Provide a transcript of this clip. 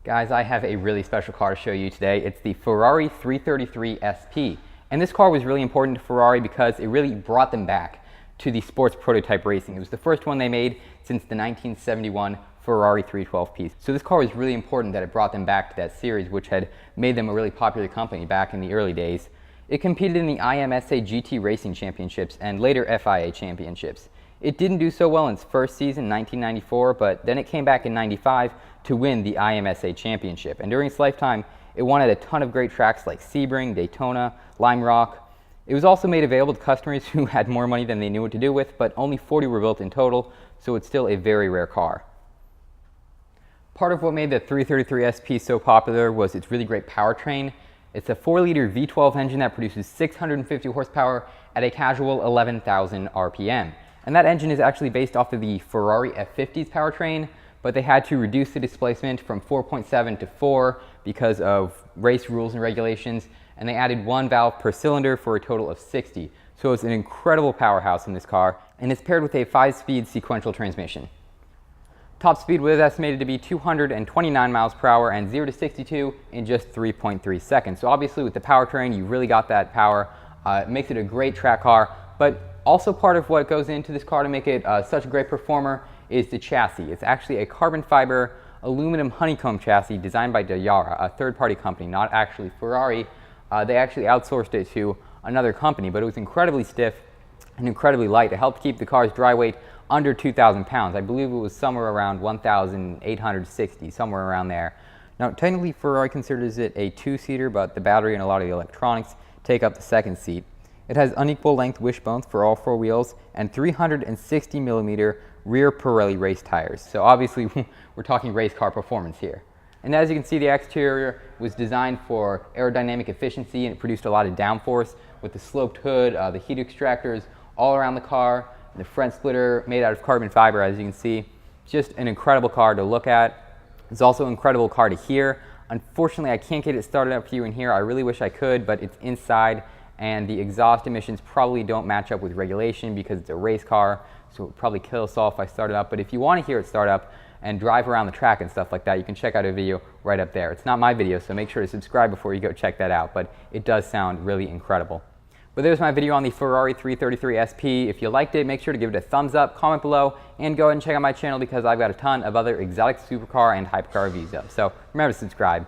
Guys, I have a really special car to show you today. It's the Ferrari 333 SP. And this car was really important to Ferrari because it really brought them back to the sports prototype racing. It was the first one they made since the 1971 Ferrari 312 piece. So this car was really important that it brought them back to that series, which had made them a really popular company back in the early days. It competed in the IMSA GT Racing Championships and later FIA Championships. It didn't do so well in its first season, 1994, but then it came back in 95 to win the IMSA Championship. And during its lifetime, it won at a ton of great tracks like Sebring, Daytona, Lime Rock. It was also made available to customers who had more money than they knew what to do with, but only 40 were built in total, so it's still a very rare car. Part of what made the 333 SP so popular was its really great powertrain. It's a 4-liter V12 engine that produces 650 horsepower at a casual 11,000 RPM. And that engine is actually based off of the Ferrari F50's powertrain, but they had to reduce the displacement from 4.7 to 4 because of race rules and regulations, and they added 1 valve per cylinder for a total of 60. So it's an incredible powerhouse in this car, and it's paired with a 5-speed sequential transmission. Top speed was estimated to be 229 miles per hour and 0 to 62 in just 3.3 seconds. So obviously with the powertrain, you really got that power. It makes it a great track car, but also part of what goes into this car to make it such a great performer is the chassis. It's actually a carbon fiber aluminum honeycomb chassis designed by Dallara, a third-party company, not actually Ferrari. They actually outsourced it to another company, but it was incredibly stiff and incredibly light. It helped keep the car's dry weight under 2,000 pounds. I believe it was somewhere around 1,860, somewhere around there. Now, technically, Ferrari considers it a 2-seater, but the battery and a lot of the electronics take up the second seat. It has unequal length wishbones for all 4 wheels and 360 millimeter rear Pirelli race tires. So obviously we're talking race car performance here. And as you can see, the exterior was designed for aerodynamic efficiency, and it produced a lot of downforce with the sloped hood, the heat extractors all around the car, and the front splitter made out of carbon fiber, as you can see. It's just an incredible car to look at. It's also an incredible car to hear. Unfortunately, I can't get it started up for you in here. I really wish I could, but it's inside, and the exhaust emissions probably don't match up with regulation because it's a race car, so it would probably kill us all if I started up. But if you want to hear it start up and drive around the track and stuff like that, you can check out a video right up there. It's not my video, so make sure to subscribe before you go check that out, but it does sound really incredible. But there's my video on the Ferrari 333 SP. If you liked it, make sure to give it a thumbs up, comment below, and go ahead and check out my channel because I've got a ton of other exotic supercar and hypercar reviews up. So remember to subscribe.